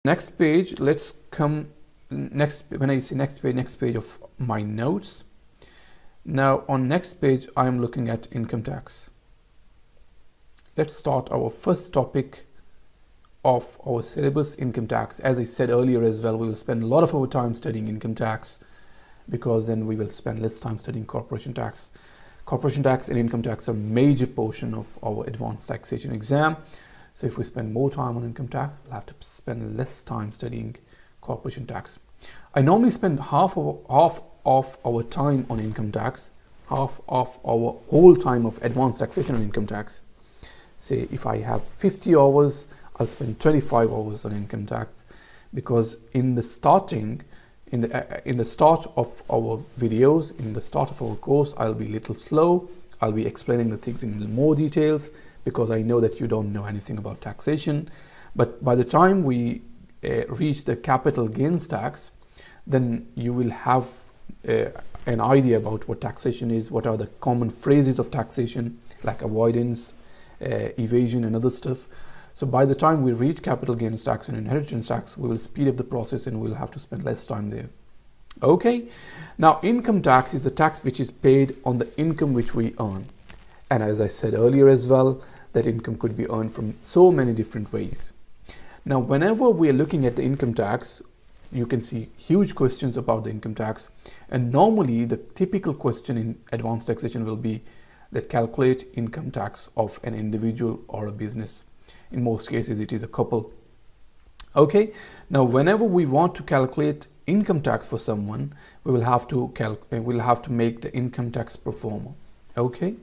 Next page, let's come next. When I say next page of my notes. Now on next page, I am looking at income tax. Let's start our first topic of our syllabus, income tax. As I said earlier as well, we will spend a lot of our time studying income tax, because then we will spend less time studying corporation tax. Corporation tax and income tax are a major portion of our advanced taxation exam. So if we spend more time on income tax, we'll have to spend less time studying corporation tax. I normally spend half of our time on income tax, half of our whole time of advanced taxation on income tax. Say if I have 50 hours, I'll spend 25 hours on income tax, because in the start of our videos, in the start of our course, I'll be a little slow. I'll be explaining the things in more details, because I know that you don't know anything about taxation. But by the time we reach the capital gains tax, then you will have an idea about what taxation is, what are the common phrases of taxation, like avoidance, evasion and other stuff. So by the time we reach capital gains tax and inheritance tax, we will speed up the process and we'll have to spend less time there. Okay, now income tax is the tax which is paid on the income which we earn. And as I said earlier as well, that income could be earned from so many different ways. Now, whenever we are looking at the income tax, you can see huge questions about the income tax. And normally the typical question in advanced taxation will be that calculate income tax of an individual or a business. In most cases, it is a couple. Okay, now whenever we want to calculate income tax for someone, we will have to make the income tax pro forma. Okay,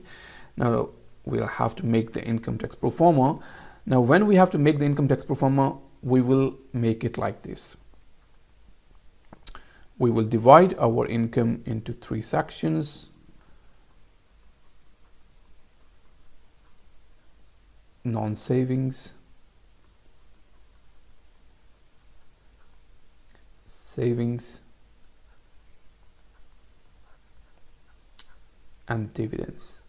now we'll have to make the income tax pro forma. Now when we have to make the income tax pro forma, we will make it like this. We will divide our income into 3 sections. Non-savings, savings, and dividends.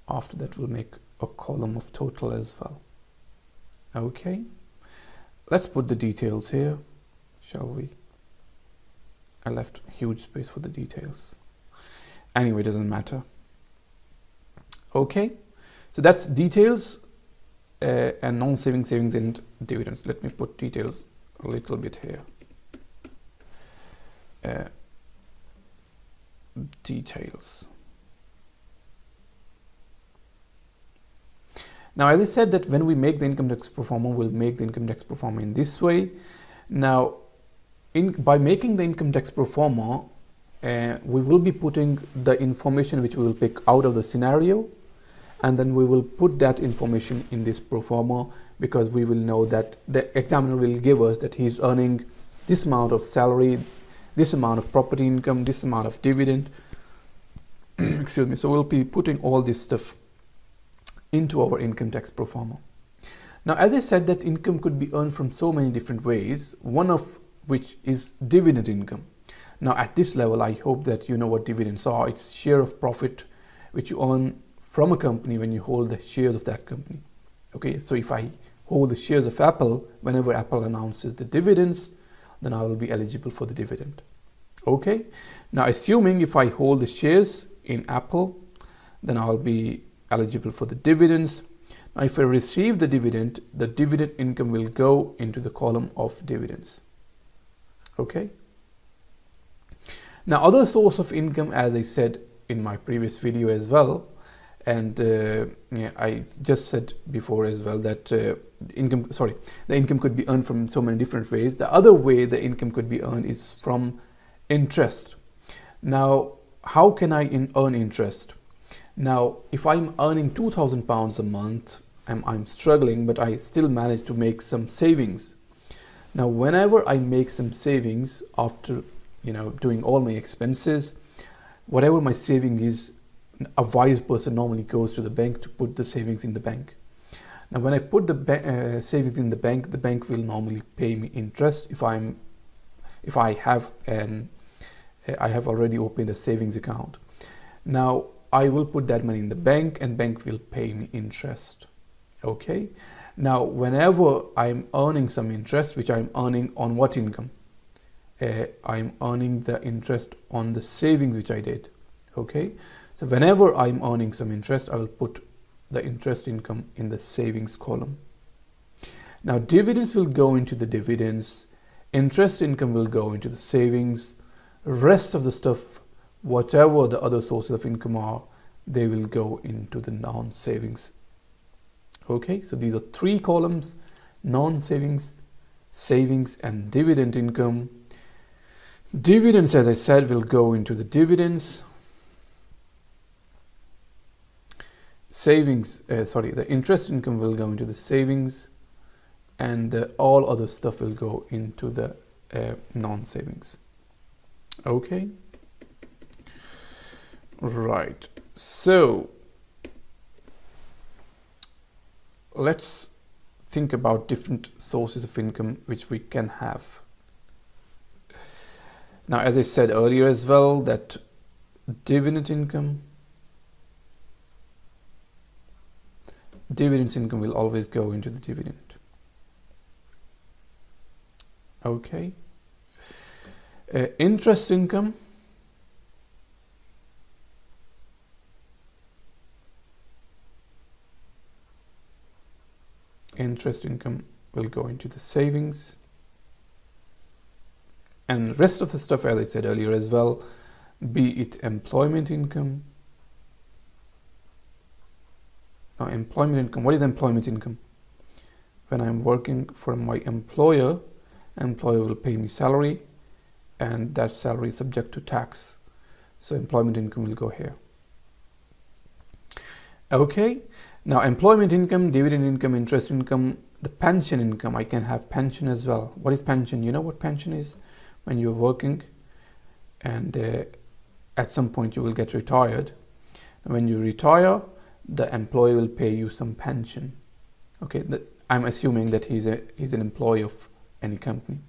After that, we'll make a column of total as well. Okay, let's put the details here, shall we? I left huge space for the details. Anyway, it doesn't matter. Okay, so that's details and non-savings, savings, and dividends. Let me put details a little bit here. Details. Now, as I said that when we make the income tax pro forma, we'll make the income tax pro forma in this way. Now, by making the income tax pro forma, we will be putting the information which we will pick out of the scenario, and then we will put that information in this pro forma, because we will know that the examiner will give us that he's earning this amount of salary, this amount of property income, this amount of dividend. Excuse me. So we'll be putting all this stuff into our income tax pro forma. Now, as I said, that income could be earned from so many different ways, one of which is dividend income. Now, at this level, I hope that you know what dividends are. It's share of profit which you earn from a company when you hold the shares of that company. Okay, so if I hold the shares of Apple, whenever Apple announces the dividends, then I will be eligible for the dividend. Okay, now assuming if I hold the shares in Apple, then I'll be eligible for the dividends. Now, if I receive the dividend income will go into the column of dividends. Okay. Now, other source of income, as I said in my previous video as well, and I just said before as well that the income could be earned from so many different ways. The other way the income could be earned is from interest. Now, how can I earn interest? Now, if I'm earning £2,000 a month, I'm struggling, but I still manage to make some savings. Now, whenever I make some savings after doing all my expenses, whatever my saving is, a wise person normally goes to the bank to put the savings in the bank. Now, when I put the savings in the bank will normally pay me interest if I have already opened a savings account. Now, I will put that money in the bank and bank will pay me interest. Okay. Now, whenever I'm earning some interest, which I'm earning on what income? I'm earning the interest on the savings which I did. Okay, so whenever I'm earning some interest, I will put the interest income in the savings column. Now, dividends will go into the dividends, interest income will go into the savings, rest of the stuff, whatever the other sources of income are, they will go into the non-savings. Okay, so these are three columns: non-savings, savings, and dividend income. Dividends, as I said, will go into the dividends. The interest income will go into the savings, and all other stuff will go into the non-savings. Okay, right. So let's think about different sources of income which we can have. Now, as I said earlier as well, that dividends income will always go into the dividend. Okay. Interest income will go into the savings, and rest of the stuff, as I said earlier as well, be it employment income. Now, employment income, what is employment income? When I'm working for my employer will pay me salary, and that salary is subject to tax. So employment income will go here. Okay, now employment income, dividend income, interest income, the pension income, I can have pension as well. What is pension? You know what pension is? When you're working and at some point you will get retired. And when you retire, the employer will pay you some pension. Okay, I'm assuming that he's an employee of any company.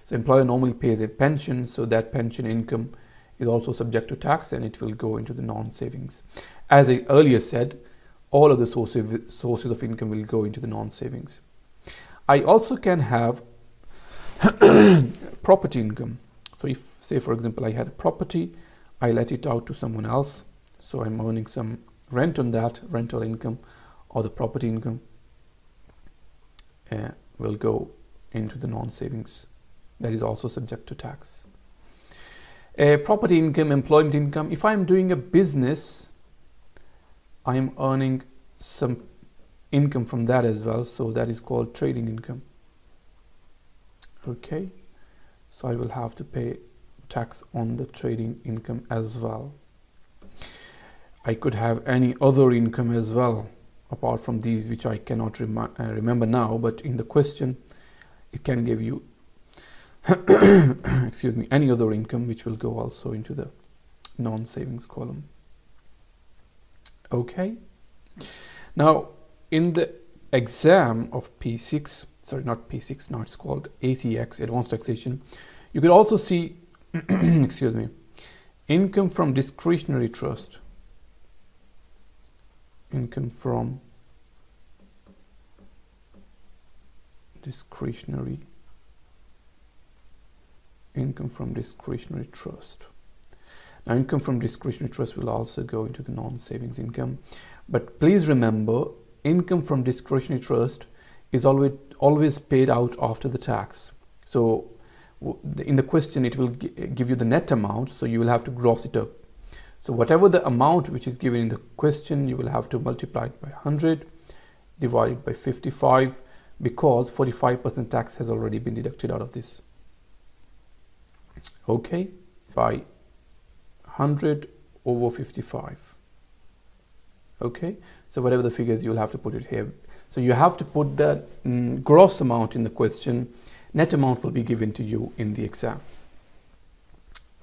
So employer normally pays a pension, so that pension income is also subject to tax, and it will go into the non-savings. As I earlier said, all of the sources of income will go into the non-savings. I also can have property income. So if, say for example, I had a property, I let it out to someone else, so I'm earning some rent on that, rental income or the property income will go into the non-savings. That is also subject to tax. Property income, employment income. If I'm doing a business, I'm earning some income from that as well, so that is called trading income. Okay, so I will have to pay tax on the trading income as well. I could have any other income as well apart from these, which I cannot remember now, but in the question it can give you excuse me, any other income which will go also into the non-savings column. Okay, now in the exam of P6, sorry, not P6, now it's called ATX, Advanced Taxation, you could also see excuse me, income from discretionary trust. Income from discretionary trust. Now, income from discretionary trust will also go into the non-savings income, but please remember, income from discretionary trust is always paid out after the tax. So in the question it will give you the net amount, so you will have to gross it up. So whatever the amount which is given in the question, you will have to multiply it by 100, divide it by 55, because 45% tax has already been deducted out of this. Okay, by 100 over 55. Okay, so whatever the figures, you will have to put it here. So you have to put that gross amount in the question. Net amount will be given to you in the exam.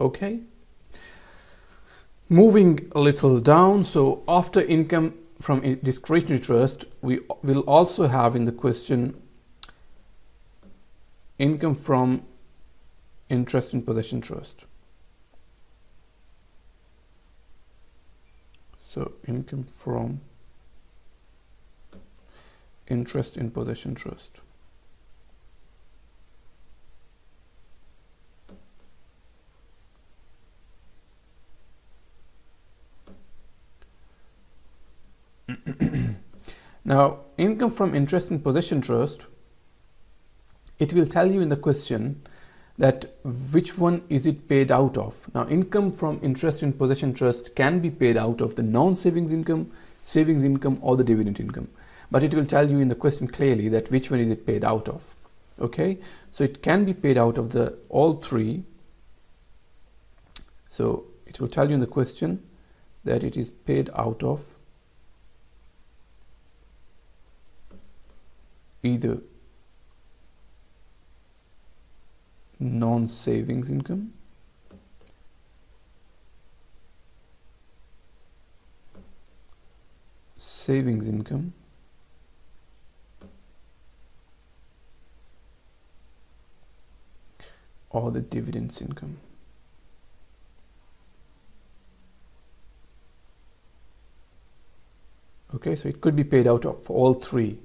Okay. Moving a little down, so after income from a discretionary trust, we will also have in the question income from interest in possession trust. So income from interest in possession trust. Now, income from interest in possession trust, it will tell you in the question that which one is it paid out of. Now, income from interest in possession trust can be paid out of the non-savings income, savings income, or the dividend income. But it will tell you in the question clearly that which one is it paid out of. Okay, so it can be paid out of the all three. So it will tell you in the question that it is paid out of either non-savings income, savings income, or the dividends income. Okay, so it could be paid out of all three.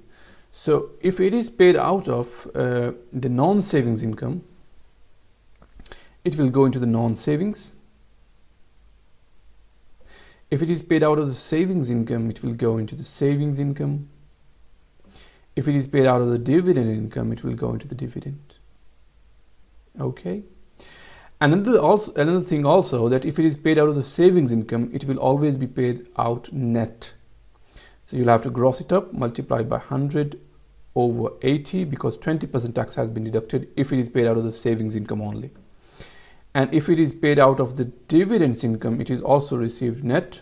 So if it is paid out of the non-savings income, it will go into the non-savings. If it is paid out of the savings income, it will go into the savings income. If it is paid out of the dividend income, it will go into the dividend. Okay. And another thing also, that if it is paid out of the savings income, it will always be paid out net. So you'll have to gross it up, multiply by 100 over 80, because 20% tax has been deducted if it is paid out of the savings income only. And if it is paid out of the dividends income, it is also received net.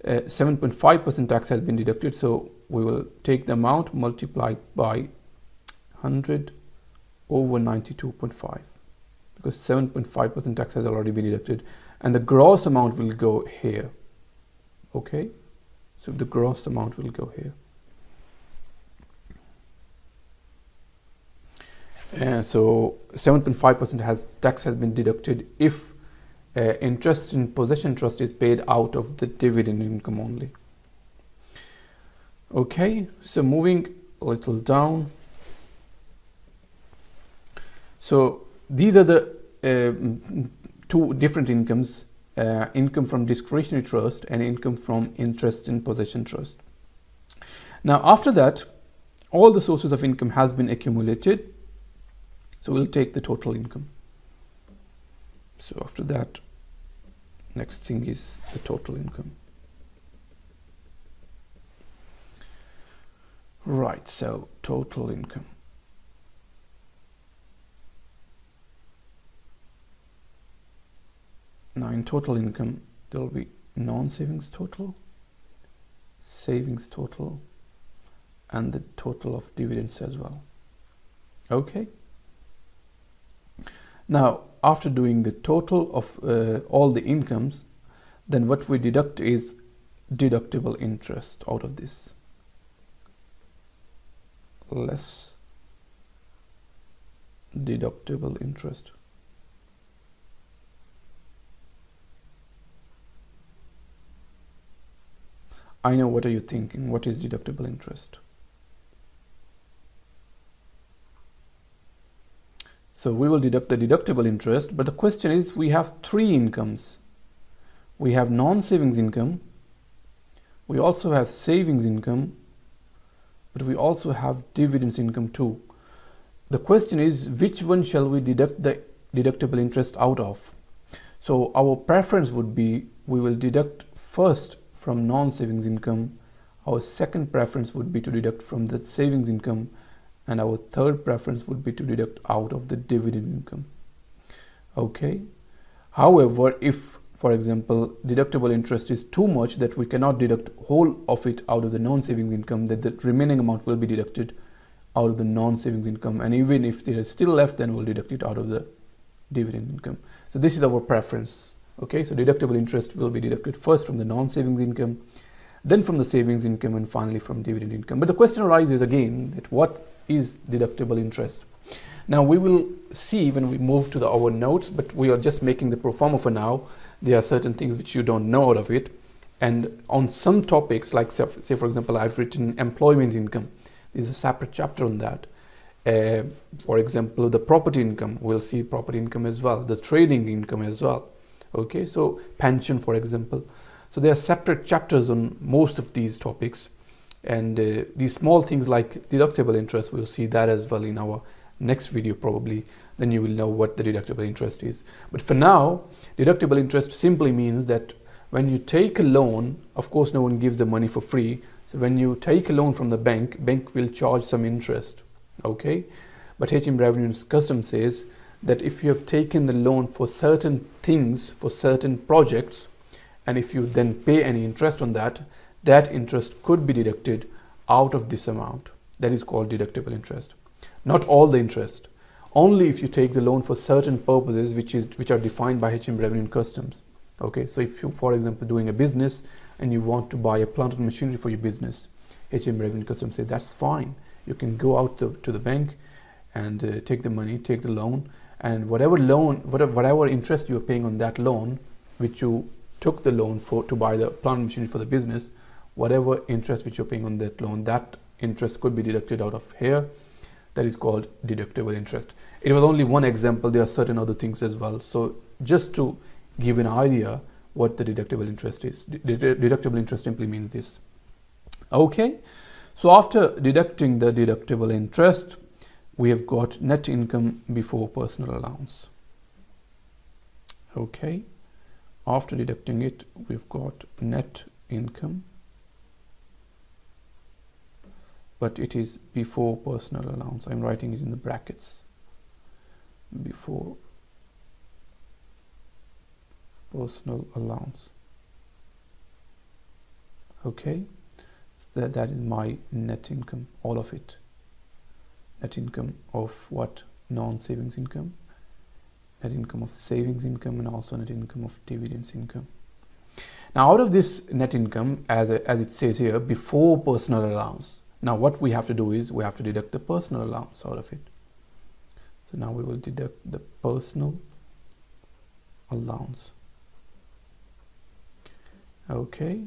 7.5% tax has been deducted. So we will take the amount multiplied by 100 over 92.5, because 7.5% tax has already been deducted, and the gross amount will go here. Okay, so the gross amount will go here. So 7.5% tax has been deducted if interest in possession trust is paid out of the dividend income only. Okay, so moving a little down. So these are the two different incomes, income from discretionary trust and income from interest in possession trust. Now after that, all the sources of income has been accumulated. So we'll take the total income. So after that, next thing is the total income. Right, so total income. Now in total income, there will be non-savings total, savings total, and the total of dividends as well. Okay. Now, after doing the total of all the incomes, then what we deduct is deductible interest out of this, less deductible interest. I know, what are you thinking? What is deductible interest? So we will deduct the deductible interest, but the question is, we have three incomes. We have non-savings income, we also have savings income, but we also have dividends income too. The question is, which one shall we deduct the deductible interest out of? So our preference would be, we will deduct first from non-savings income, our second preference would be to deduct from the savings income, and our third preference would be to deduct out of the dividend income. Okay. However, if, for example, deductible interest is too much that we cannot deduct whole of it out of the non-savings income, that the remaining amount will be deducted out of the non-savings income, and even if there is still left, then we'll deduct it out of the dividend income. So this is our preference. Okay, so deductible interest will be deducted first from the non-savings income, then from the savings income, and finally from dividend income. But the question arises again, that what is deductible interest? Now we will see when we move to our notes, but we are just making the pro forma for now. There are certain things which you don't know out of it, and on some topics, like say for example, I've written employment income. There's a separate chapter on that. For example, the property income, we'll see property income as well, the trading income as well. Okay, so pension, for example. So there are separate chapters on most of these topics, and these small things like deductible interest, we'll see that as well in our next video probably. Then you will know what the deductible interest is. But for now, deductible interest simply means that when you take a loan, of course no one gives the money for free. So when you take a loan from the bank will charge some interest. Okay, but HM Revenue and Customs says that if you have taken the loan for certain things, for certain projects, and if you then pay any interest on that, that interest could be deducted out of this amount. That is called deductible interest. Not all the interest, only if you take the loan for certain purposes which are defined by HM Revenue and Customs. Okay, so if you, for example, doing a business and you want to buy a plant and machinery for your business, HM Revenue and Customs say that's fine. You can go out to the bank and take the money, take the loan, and whatever interest you are paying on that loan, which you took the loan for to buy the plant and machinery for the business, whatever interest which you're paying on that loan, that interest could be deducted out of here. That is called deductible interest. It was only one example. There are certain other things as well. So just to give an idea what the deductible interest is. Deductible interest simply means this. Okay. So after deducting the deductible interest, we have got net income before personal allowance. Okay. After deducting it, we've got net income, but it is before personal allowance. I'm writing it in the brackets. Before personal allowance. Okay. So that is my net income, all of it. Net income of what? Non-savings income, net income of savings income, and also net income of dividends income. Now out of this net income, as it says here, before personal allowance, now what we have to do is we have to deduct the personal allowance out of it. So now we will deduct the personal allowance. Okay.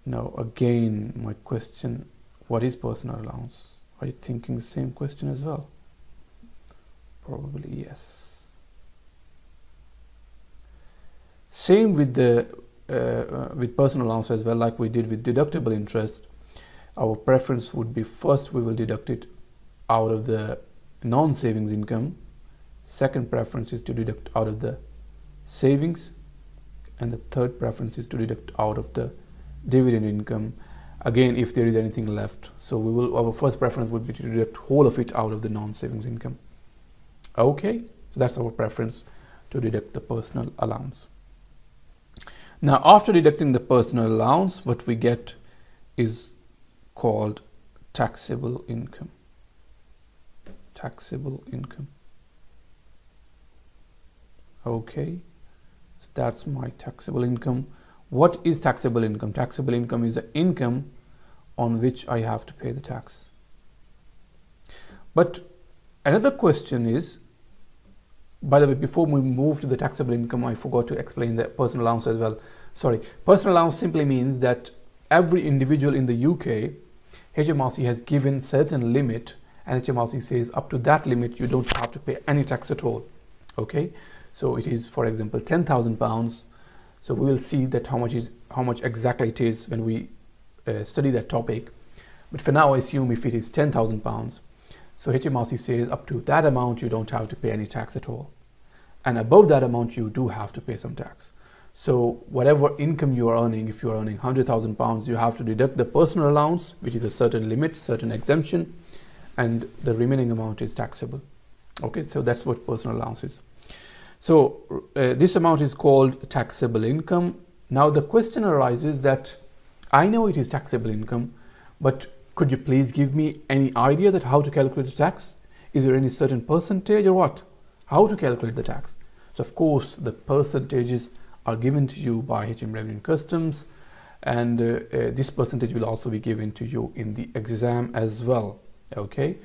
Now again, my question, what is personal allowance? Are you thinking the same question as well? Probably yes. Same with the with personal allowance as well, like we did with deductible interest. Our preference would be first we will deduct it out of the non-savings income. Second preference is to deduct out of the savings, and the third preference is to deduct out of the dividend income, again if there is anything left. So our first preference would be to deduct whole of it out of the non-savings income. Okay, so that's our preference, to deduct the personal allowance. Now after deducting the personal allowance, what we get is called taxable income. Taxable income. Okay, so that's my taxable income. What is taxable income? Taxable income is the income on which I have to pay the tax. But another question is, by the way, before we move to the taxable income, I forgot to explain the personal allowance as well. Sorry, personal allowance simply means that every individual in the UK, HMRC has given certain limit, and HMRC says up to that limit you don't have to pay any tax at all. Okay, so it is, for example, £10,000. So we will see that how much exactly it is when we study that topic. But for now, I assume if it is £10,000, so HMRC says up to that amount you don't have to pay any tax at all, and above that amount you do have to pay some tax. So whatever income you are earning, if you are earning £100,000, you have to deduct the personal allowance, which is a certain limit, certain exemption, and the remaining amount is taxable. Okay, so that's what personal allowance is. So this amount is called taxable income. Now the question arises that I know it is taxable income, but could you please give me any idea that how to calculate the tax? Is there any certain percentage or what? How to calculate the tax? So of course the percentages are given to you by HM Revenue and Customs, and this percentage will also be given to you in the exam as well. Okay,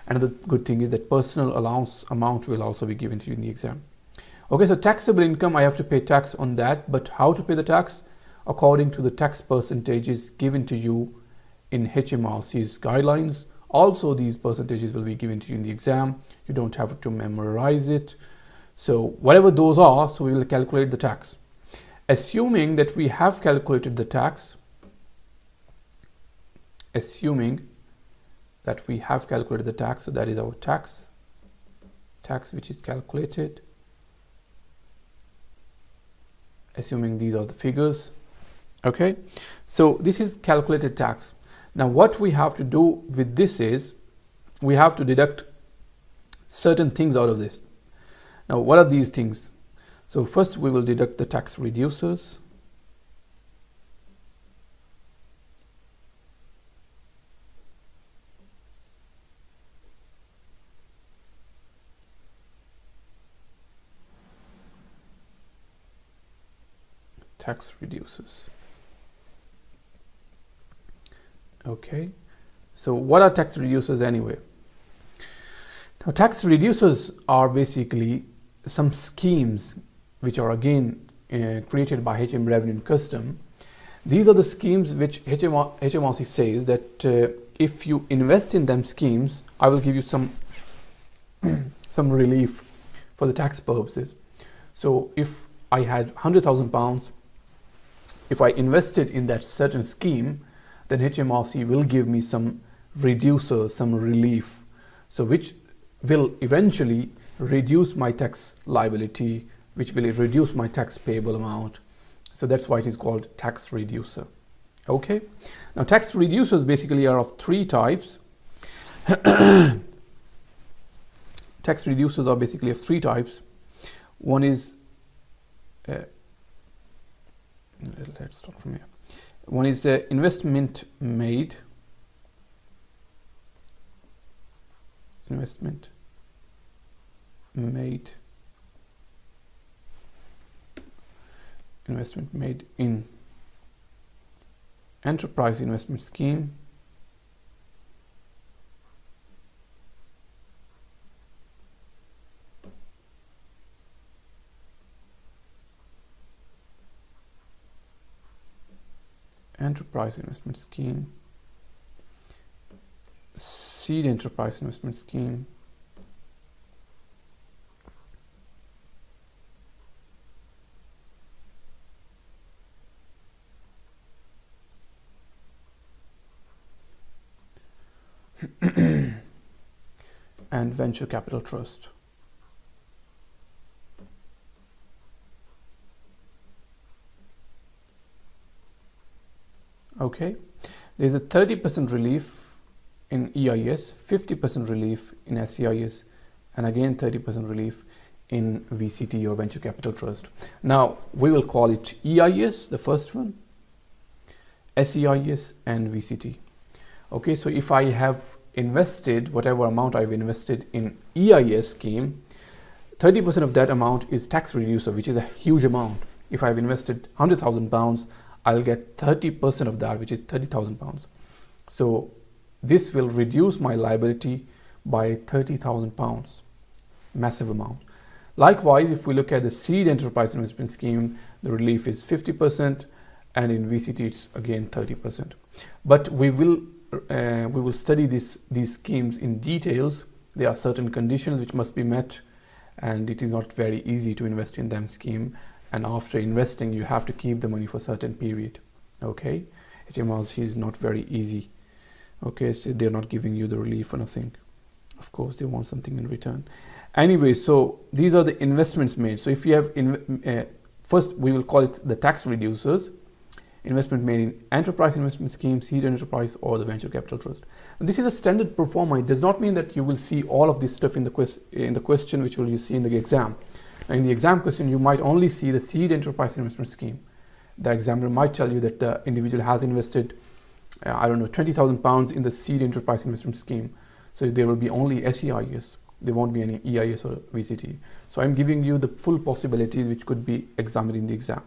and the good thing is that personal allowance amount will also be given to you in the exam. Okay, so taxable income, I have to pay tax on that, but how to pay the tax? According to the tax percentages given to you in HMRC's guidelines Also, these percentages will be given to you in the exam. You don't have to memorize it. So whatever those are, so we will calculate the tax. Assuming that we have calculated the tax, so that is our tax which is calculated, assuming these are the figures. Okay, so this is calculated tax. Now what we have to do with this is we have to deduct certain things out of this. Now what are these things? So first we will deduct the tax reducers. Okay, so what are tax reducers anyway? Now tax reducers are basically some schemes which are again created by HM Revenue and Custom. These are the schemes which HMRC says that if you invest in them schemes, I will give you some some relief for the tax purposes. So if I had £100,000, if I invested in that certain scheme, then HMRC will give me some reducer, some relief, so which will eventually reduce my tax liability, which will reduce my tax payable amount. So that's why it is called tax reducer. Okay, now tax reducers basically are of three types. Tax reducers are basically of three types. One is let's start from here. One is the investment made. Investment made in enterprise investment scheme, seed enterprise investment scheme, and venture capital trust. Okay, there's a 30% relief in EIS, 50% relief in SCIS, and again 30% relief in VCT or venture capital trust. Now we will call it EIS, the first one, SCIS and VCT. Okay, so if I have invested whatever amount I've invested in EIS scheme, 30% of that amount is tax reducer, which is a huge amount. If I've invested £100,000, I'll get 30% of that, which is £30,000. So this will reduce my liability by £30,000, massive amount. Likewise, if we look at the seed enterprise investment scheme, the relief is 50%, and in VCT it's again 30%. But we will study these schemes in details. There are certain conditions which must be met, and it is not very easy to invest in them scheme. And after investing, you have to keep the money for a certain period. Okay, HMRC is not very easy. Okay, so they're not giving you the relief or nothing. Of course, they want something in return. Anyway, so these are the investments made. So if you have first, we will call it the tax reducers. Investment made in enterprise investment scheme, seed enterprise, or the venture capital trust. And this is a standard Proforma. It does not mean that you will see all of this stuff in the question, which will you see in the exam. In the exam question, you might only see the seed enterprise investment scheme. The examiner might tell you that the individual has invested, I don't know, £20,000 in the seed enterprise investment scheme. So there will be only SEIS. There won't be any EIS or VCT. So I'm giving you the full possibilities which could be examined in the exam.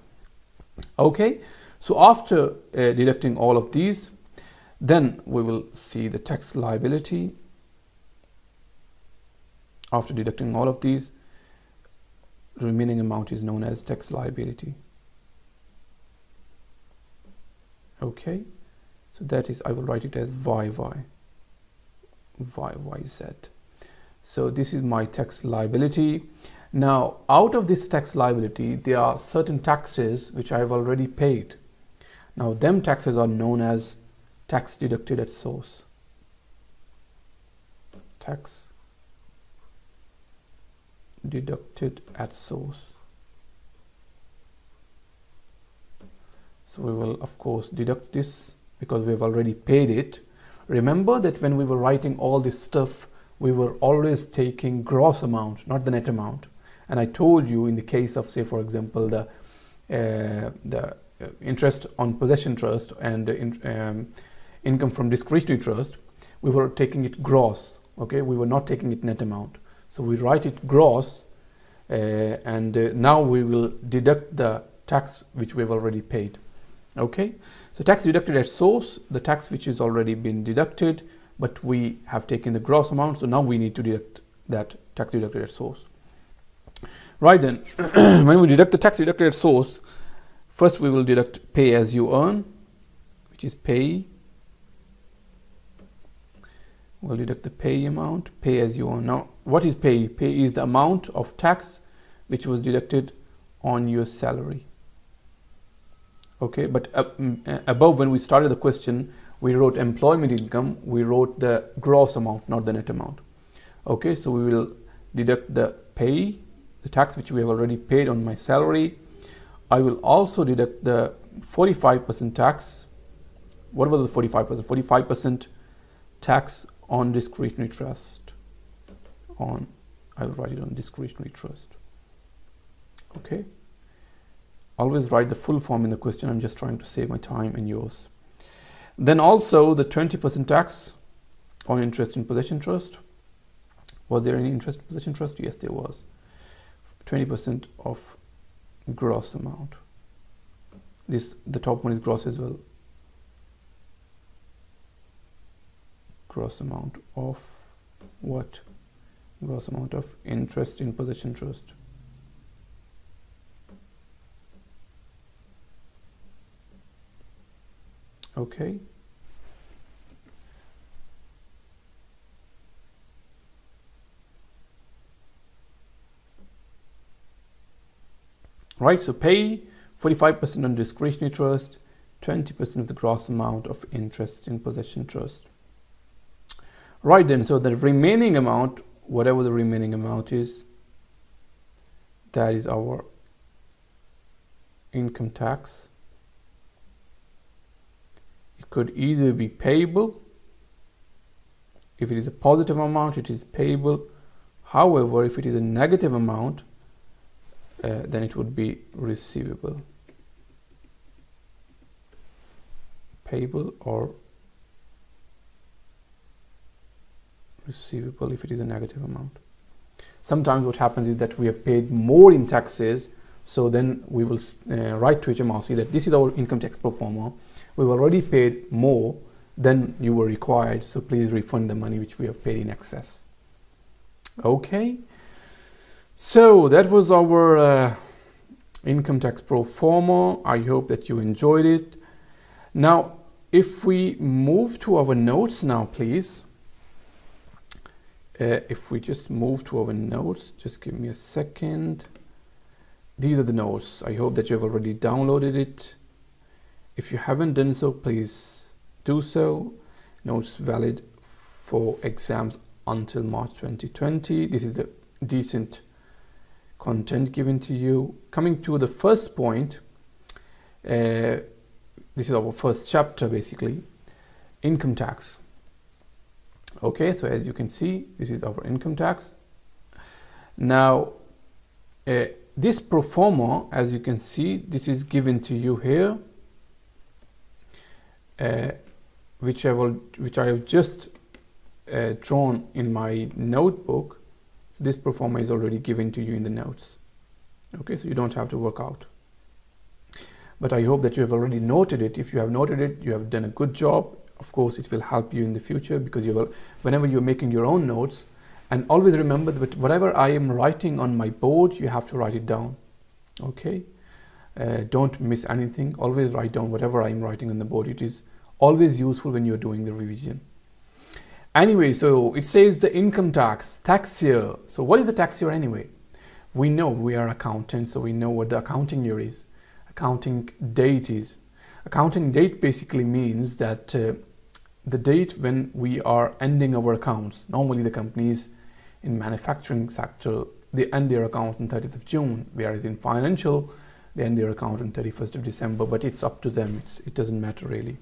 Okay, so after deducting all of these, then we will see the tax liability. After deducting all of these, the remaining amount is known as tax liability. Okay, so that is, I will write it as YY. YZ. So this is my tax liability. Now, out of this tax liability, there are certain taxes which I have already paid. Now, them taxes are known as tax deducted at source. Tax deducted at source. So we will, of course, deduct this because we have already paid it. Remember that when we were writing all this stuff, we were always taking gross amount, not the net amount. And I told you in the case of, say, for example, the interest on possession trust and income from discretionary trust, we were taking it gross. Okay, we were not taking it net amount. So we write it gross, and now we will deduct the tax which we have already paid. Okay, so tax deducted at source, the tax which is already been deducted, but we have taken the gross amount, so now we need to deduct that tax deducted at source. Right then, when we deduct the tax deducted at source, first we will deduct pay as you earn, which is pay. We'll deduct the pay amount, pay as you earn. Now, what is pay? Pay is the amount of tax which was deducted on your salary. Okay, but above, when we started the question, we wrote employment income, we wrote the gross amount, not the net amount. Okay, so we will deduct the pay, the tax which we have already paid on my salary. I will also deduct the 45% tax. What was the 45%? 45% tax on discretionary trust. I will write it on discretionary trust. Okay. Always write the full form in the question. I'm just trying to save my time and yours. Then also the 20% tax on interest in possession trust. Was there any interest in possession trust? Yes, there was. 20% of gross amount. The top one is gross as well. Gross amount of what? Gross amount of interest in possession trust. Okay. Right, so pay 45% on discretionary trust, 20% of the gross amount of interest in possession trust. Right then, so the remaining amount, whatever the remaining amount is, that is our income tax. It could either be payable. If it is a positive amount, it is payable. However, if it is a negative amount, then it would be receivable. Payable or receivable if it is a negative amount. Sometimes what happens is that we have paid more in taxes, so then we will write to HMRC that this is our income tax pro forma. We've already paid more than you were required, so please refund the money which we have paid in excess. Okay. So that was our income tax pro forma. I hope that you enjoyed it. Now, if we move to our notes now, please. If we just move to our notes, just give me a second. These are the notes. I hope that you have already downloaded it. If you haven't done so, please do so. Notes valid for exams until March 2020. This is the decent content given to you. Coming to the first point, this is our first chapter basically, income tax. Okay, so as you can see, this is our income tax. Now, this pro forma, as you can see, this is given to you here, which I have just drawn in my notebook. So this pro forma is already given to you in the notes. Okay, so you don't have to work out. But I hope that you have already noted it. If you have noted it, you have done a good job. Of course, it will help you in the future because you will, whenever you're making your own notes, and always remember that whatever I am writing on my board, you have to write it down. Okay, don't miss anything. Always write down whatever I am writing on the board. It is always useful when you're doing the revision. Anyway, so it says the income tax year. So what is the tax year anyway? We know, we are accountants, so we know what the accounting year is. Accounting date is. Accounting date basically means that the date when we are ending our accounts. Normally the companies in manufacturing sector, they end their account on 30th of June, whereas in financial, they end their account on 31st of December, but it's up to them. It doesn't matter really.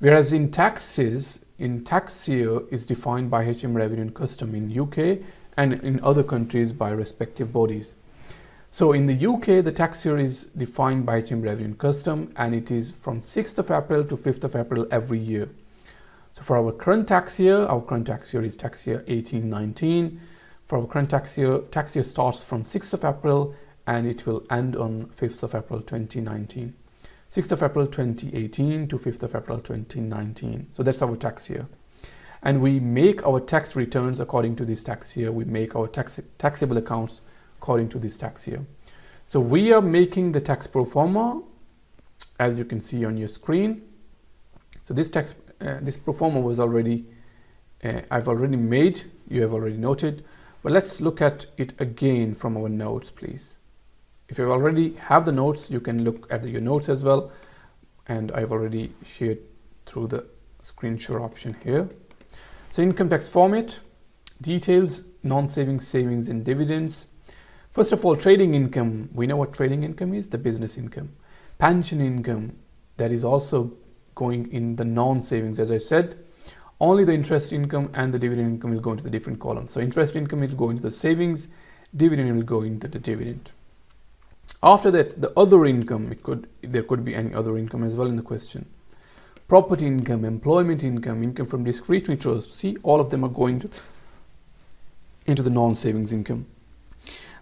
Whereas in taxes, in tax year is defined by HM Revenue and Custom in UK and in other countries by respective bodies. So in the UK, the tax year is defined by HM Revenue and Custom, and it is from 6th of April to 5th of April every year. So for our current tax year is tax year 18-19. For our current tax year starts from 6th of April and it will end on 5th of April 2019. 6th of April 2018 to 5th of April 2019. So that's our tax year. And we make our tax returns according to this tax year. We make our taxable accounts according to this tax year. So we are making the tax pro forma, as you can see on your screen. So this pro forma was already, I've already made, you have already noted, but let's look at it again from our notes, please. If you already have the notes, you can look at your notes as well. And I've already shared through the screenshot option here. So income tax format, details, non-savings, savings and dividends. First of all, trading income. We know what trading income is, the business income. Pension income, that is also going in the non-savings. As I said, only the interest income and the dividend income will go into the different columns. So interest income will go into the savings, dividend will go into the dividend. After that, the other income, there could be any other income as well in the question. Property income, employment income, income from discretionary trust. See, all of them are going into the non-savings income.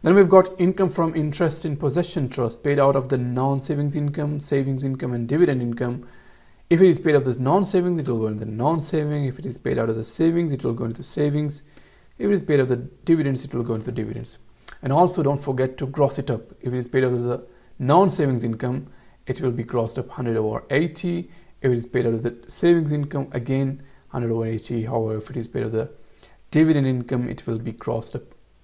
Then we've got income from interest in possession trust paid out of the non-savings income, savings income and dividend income. If it is paid out of the non-savings, it will go into the non-saving. If it is paid out of the savings, it will go into the savings. If it is paid out of the dividends, it will go into the dividends. And also don't forget to gross it up. If it is paid out of the non-savings income, it will be grossed up 100 over 80. If it is paid out of the savings income, again 100 over 80. However, if it is paid out of the dividend income, it will be grossed up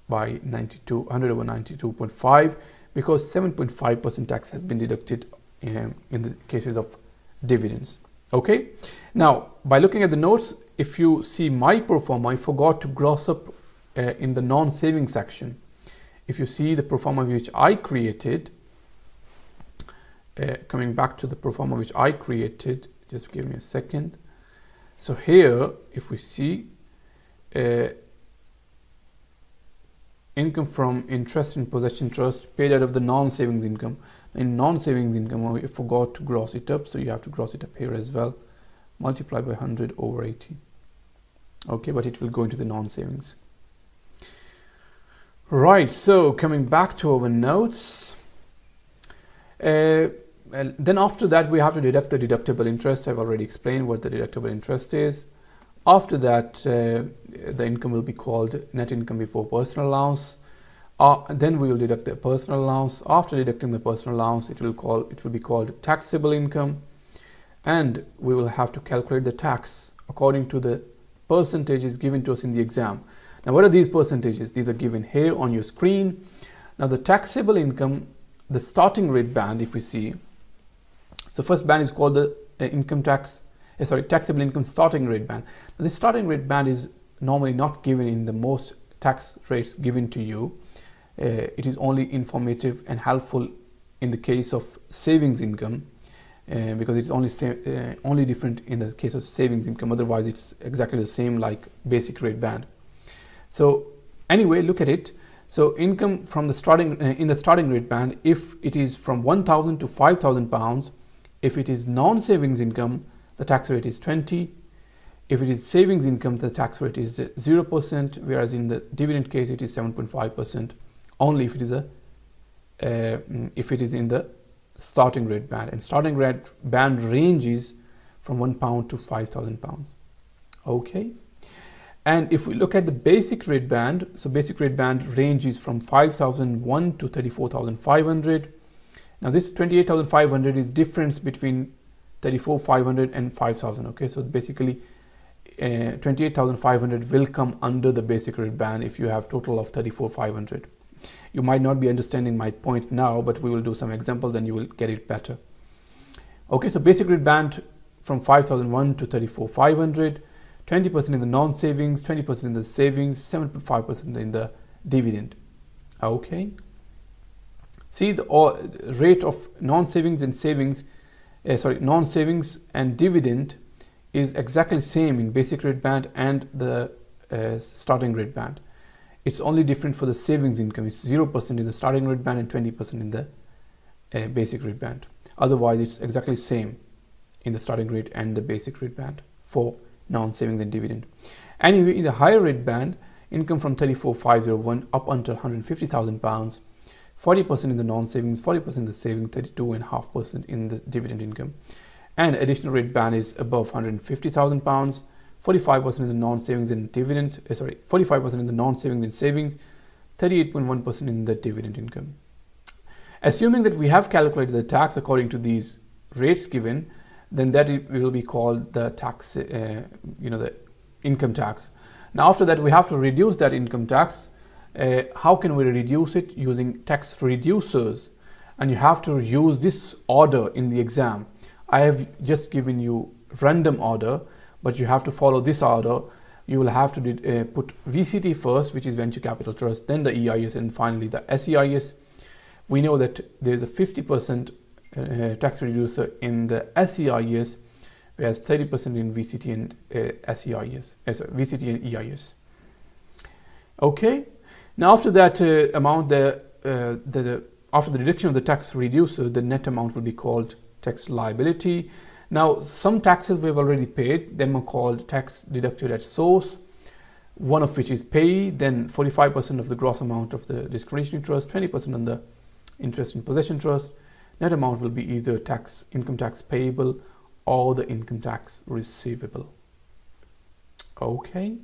by 100 over 92.5, because 7.5% tax has been deducted in the cases of dividends. Okay. Now, by looking at the notes, if you see my pro forma, I forgot to gross up in the non-saving section. If you see the pro forma which I created, coming back to the pro forma which I created, just give me a second. So here, if we see income from interest in possession trust paid out of the non-savings income. In non-savings income, I forgot to gross it up, so you have to gross it up here as well. Multiply by 100 over 80. Okay, but it will go into the non-savings. Right, so coming back to our notes. Then after that, we have to deduct the deductible interest. I've already explained what the deductible interest is. After that, the income will be called net income before personal allowance. Then we will deduct the personal allowance. After deducting the personal allowance, it will be called taxable income, and we will have to calculate the tax according to the percentages given to us in the exam. Now, what are these percentages? These are given here on your screen. Now, the taxable income, the starting rate band, if we see, so first band is called the taxable income starting rate band. Now, this starting rate band is normally not given in the most tax rates given to you. It is only informative and helpful in the case of savings income, because it's only different in the case of savings income. Otherwise, it's exactly the same like basic rate band. So anyway, look at it. So income from the starting in the starting rate band, if it is from 1,000 to 5,000 pounds, if it is non-savings income, the tax rate is 20. If it is savings income, the tax rate is 0%, whereas in the dividend case, it is 7.5%. Only if it is in the starting rate band, and starting rate band ranges from £1 to 5,000 pounds. Okay. And if we look at the basic rate band, so basic rate band ranges from 5,001 to 34,500. Now this 28,500 is difference between 34,500 and 5,000. Okay, so basically 28,500 will come under the basic rate band if you have total of 34,500. You might not be understanding my point now, but we will do some examples, then you will get it better. Okay, so basic rate band from 5,001 to 34,500, 20% in the non-savings, 20% in the savings, 7.5% in the dividend. Okay. See, the rate of non-savings and savings, non-savings and dividend is exactly same in basic rate band and the starting rate band. It's only different for the savings income. It's 0% in the starting rate band and 20% in the basic rate band. Otherwise, it's exactly same in the starting rate and the basic rate band for non-savings and dividend. Anyway, in the higher rate band, income from 34,501 up until £150,000, 40% in the non-savings, 40% in the savings, 32.5% in the dividend income. And additional rate band is above £150,000, 45% in the non-savings and dividend, 45% in the non-savings and savings, 38.1% in the dividend income. Assuming that we have calculated the tax according to these rates given, then that it will be called the tax, the income tax. Now after that, we have to reduce that income tax. How can we reduce it? Using tax reducers, and you have to use this order in the exam. I have just given you random order, but you have to follow this order. You will have to put VCT first, which is venture capital trust, then the EIS, and finally the SEIS. We know that there is a 50% tax reducer in the SEIS, whereas 30% in VCT and SEIS, VCT and EIS. Okay. Now after that amount, after the deduction of the tax reducer, the net amount will be called tax liability. Now some taxes we have already paid, them are called tax deducted at source, one of which is pay, then 45% of the gross amount of the discretionary trust, 20% on the interest in possession trust. Net amount will be either income tax payable or the income tax receivable. Okay.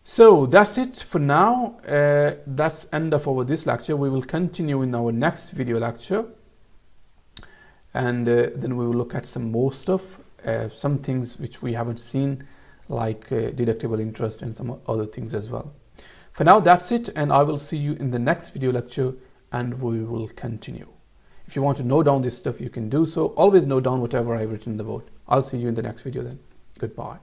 So that's it for now. That's end of this lecture. We will continue in our next video lecture, and then we will look at some more stuff, some things which we haven't seen, like deductible interest and some other things as well. For now, that's it, and I will see you in the next video lecture, and we will continue. If you want to note down this stuff, you can do so. Always note down whatever I've written in the board. I'll see you in the next video then. Goodbye.